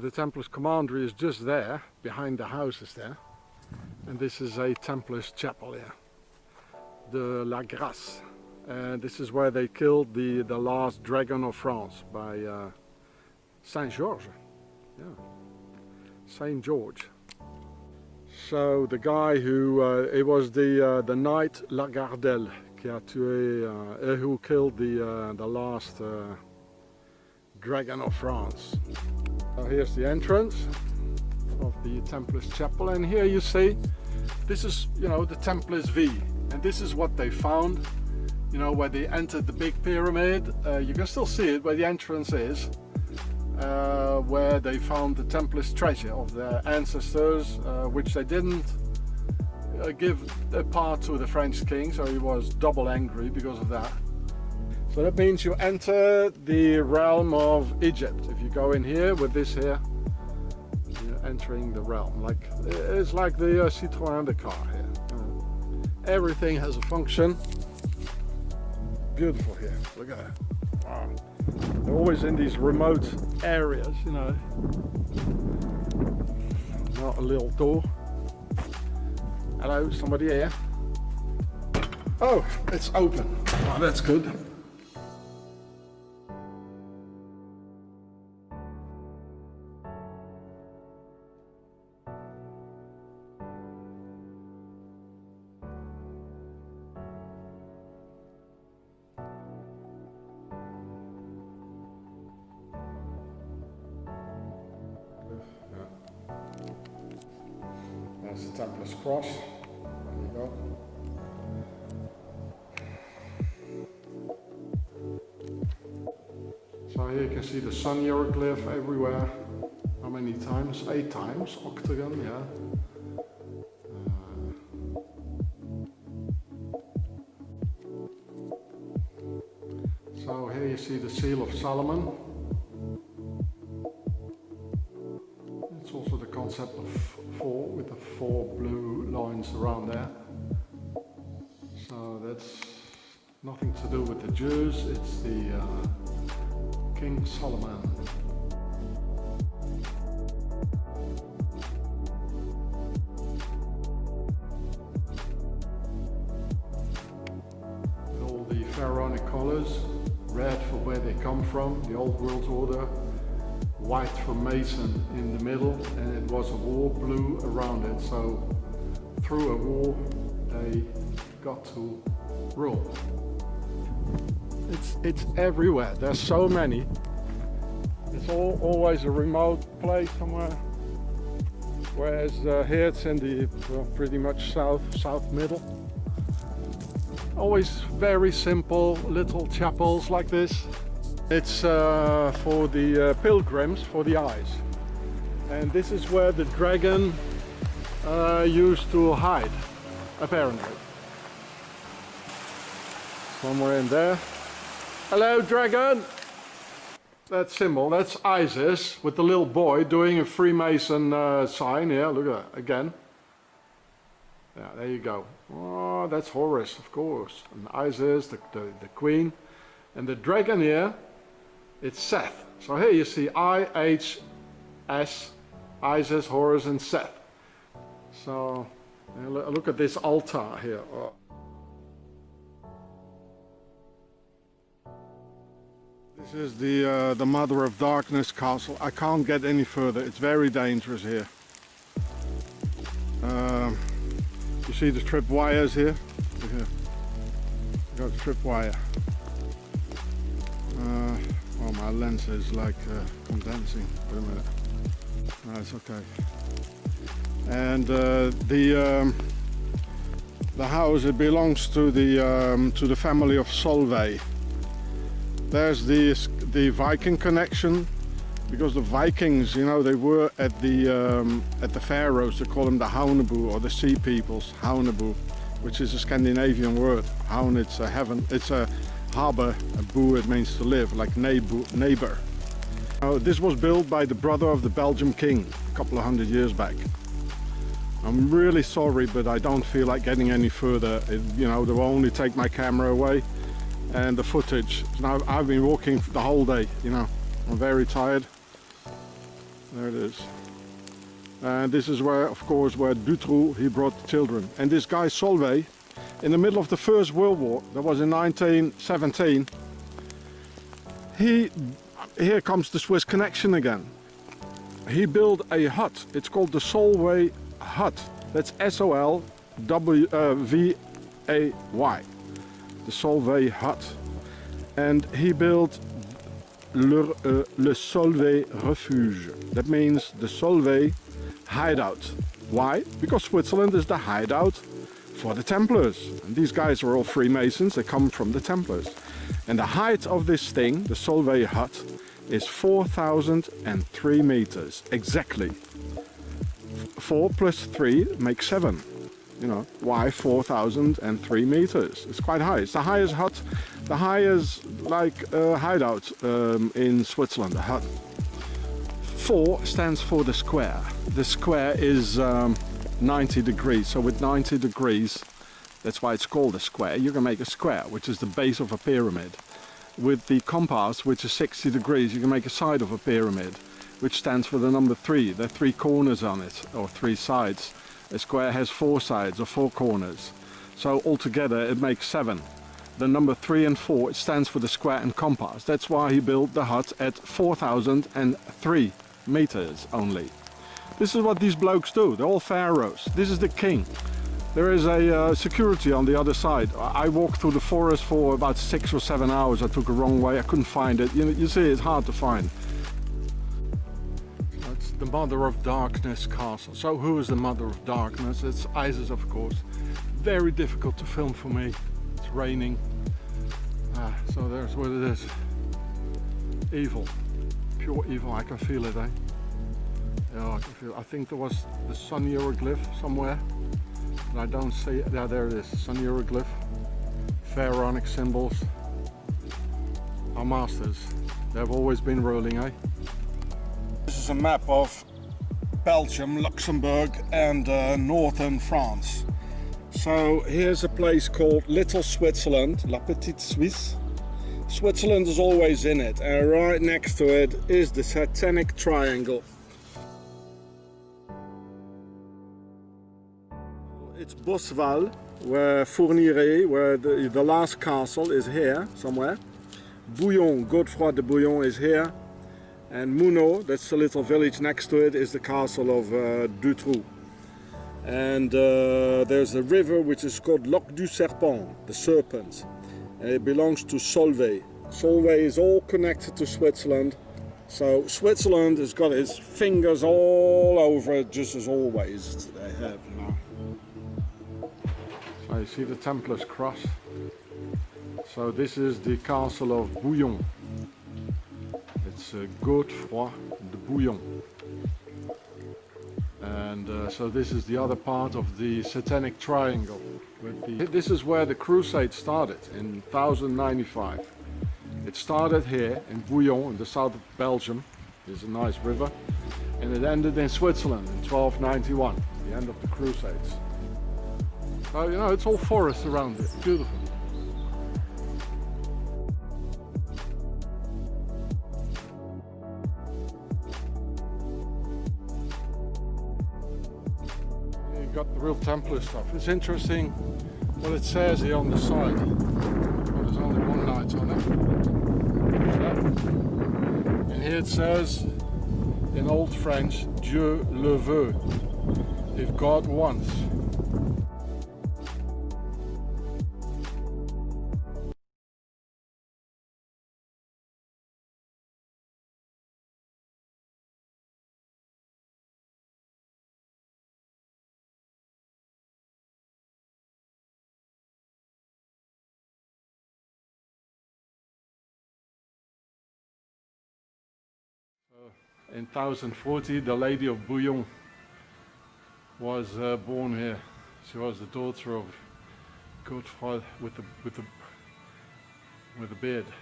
the Templars commandery is just there, behind the houses there. And this is a Templars chapel here, the La Grâce. And this is where they killed the last dragon of France by Saint George. Yeah, Saint George. So the guy who it was the Knight La Gardell who killed the last dragon of France. So here's the entrance of the Templars chapel, and here you see this is, you know, the Templars V, and this is what they found, you know, where they entered the big pyramid. You can still see it where the entrance is, where they found the Templars treasure of their ancestors, which they didn't give a part to the French king, so he was double angry because of that. So that means you enter the realm of Egypt. If you go in here with this here, you're entering the realm. Like, it's like the Citroën, the car here. Everything has a function. Beautiful here. Look at that. Wow. They're always in these remote areas, you know. Not a little door. Hello, somebody here? Oh, it's open. Oh, that's good. There's the Templars cross. There you go. So here you can see the sun hieroglyph everywhere. How many times? 8 times. Octagon, yeah. So here you see the seal of Solomon. It's also the concept of 4 with the 4 blue lines around there. So that's nothing to do with the Jews, it's the King Solomon. All the pharaonic colors, red for where they come from, the old world order, white for Mason in the middle, and it was a war blue around it, so through a war they got to rule. It's everywhere, there's so many. It's always a remote place somewhere, whereas here it's in the pretty much south middle. Always very simple little chapels like this. It's for the pilgrims, for the eyes. And this is where the dragon used to hide, apparently. Somewhere in there. Hello, dragon! That symbol, that's Isis with the little boy doing a Freemason sign here. Look at that, again. Yeah, there you go. Oh, that's Horus, of course. And Isis, the queen. And the dragon here, it's Seth. So here you see IHS, Isis, Horus, and Seth. So look at this altar here. Oh. This is the Mother of Darkness castle. I can't get any further. It's very dangerous here. You see the trip wires here? Look here. You got a trip wire. Well, my lens is like condensing. Wait a minute. No, it's okay. And the house, it belongs to the family of Solvey. There's the Viking connection, because the Vikings, you know, they were at the Faroes. They call them the Haunebu, or the sea peoples, Haunebu, which is a Scandinavian word. Haun, it's a heaven, it's a harbor, and bu, it means to live, like neighbor. Now, this was built by the brother of the Belgian king a couple of 100 years back. I'm really sorry, but I don't feel like getting any further. You know, they will only take my camera away and the footage. Now, I've been walking the whole day, you know. I'm very tired. There it is. And this is where, of course, where Dutroux, he brought the children. And this guy Solvey, in the middle of the First World War, that was in 1917, here comes the Swiss connection again. He built a hut. It's called the Solvey hut. That's S-O-L-V-A-Y. The Solvey hut. And he built le Solvey refuge. That means the Solvey hideout. Why? Because Switzerland is the hideout for the Templars. And these guys are all Freemasons, they come from the Templars. And the height of this thing, the Solvey hut, is 4,003 meters, exactly. 4 plus 3 makes 7. You know, why 4,003 meters? It's quite high. It's the highest hut, the highest hideout in Switzerland, the hut. 4 stands for the square. The square is 90 degrees, so with 90 degrees, that's why it's called a square. You can make a square, which is the base of a pyramid. With the compass, which is 60 degrees, you can make a side of a pyramid, which stands for the number 3. There are 3 corners on it, or 3 sides. A square has 4 sides or 4 corners. So altogether it makes 7. The number 3 and 4, it stands for the square and compass. That's why he built the hut at 4,003 meters only. This is what these blokes do. They're all pharaohs. This is the king. There is a security on the other side. I walked through the forest for about 6 or 7 hours. I took a wrong way. I couldn't find it. You see, it's hard to find. That's the Mother of Darkness castle. So who is the Mother of Darkness? It's Isis, of course. Very difficult to film for me. It's raining. So there's what it is. Evil. Pure evil. I can feel it, eh? Yeah, I can feel it. I think there was the sun hieroglyph somewhere. But I don't see it. Yeah, there it is. Sun hieroglyph. Pharaonic symbols. Our masters. They've always been ruling, eh? This is a map of Belgium, Luxembourg and northern France. So here's a place called Little Switzerland, La Petite Suisse. Switzerland is always in it, and right next to it is the Satanic Triangle. It's Bosval, where Fourniret, where the last castle is here, somewhere. Buijon, Godefroy de Buijon is here. And Mounau, that's the little village next to it, is the castle of Dutroux. And there's a river which is called Lac du Serpent, the serpent. And it belongs to Solvey. Solvey is all connected to Switzerland. So Switzerland has got its fingers all over it, just as always they have, you know. So you see the Templars cross. So this is the Castle of Buijon. It's Godefroy de Buijon. And so this is the other part of the Satanic Triangle. This is where the Crusades started in 1095. It started here in Buijon in the south of Belgium. There's a nice river. And it ended in Switzerland in 1291, the end of the Crusades. So, you know, it's all forest around it. Beautiful. You got the real Templar stuff. It's interesting what it says here on the side. Well, there's only one knight on it. What's that? And here it says in Old French, Dieu le veut, if God wants. In 1040, the Lady of Buijon was born here. She was the daughter of Godefroy with the beard.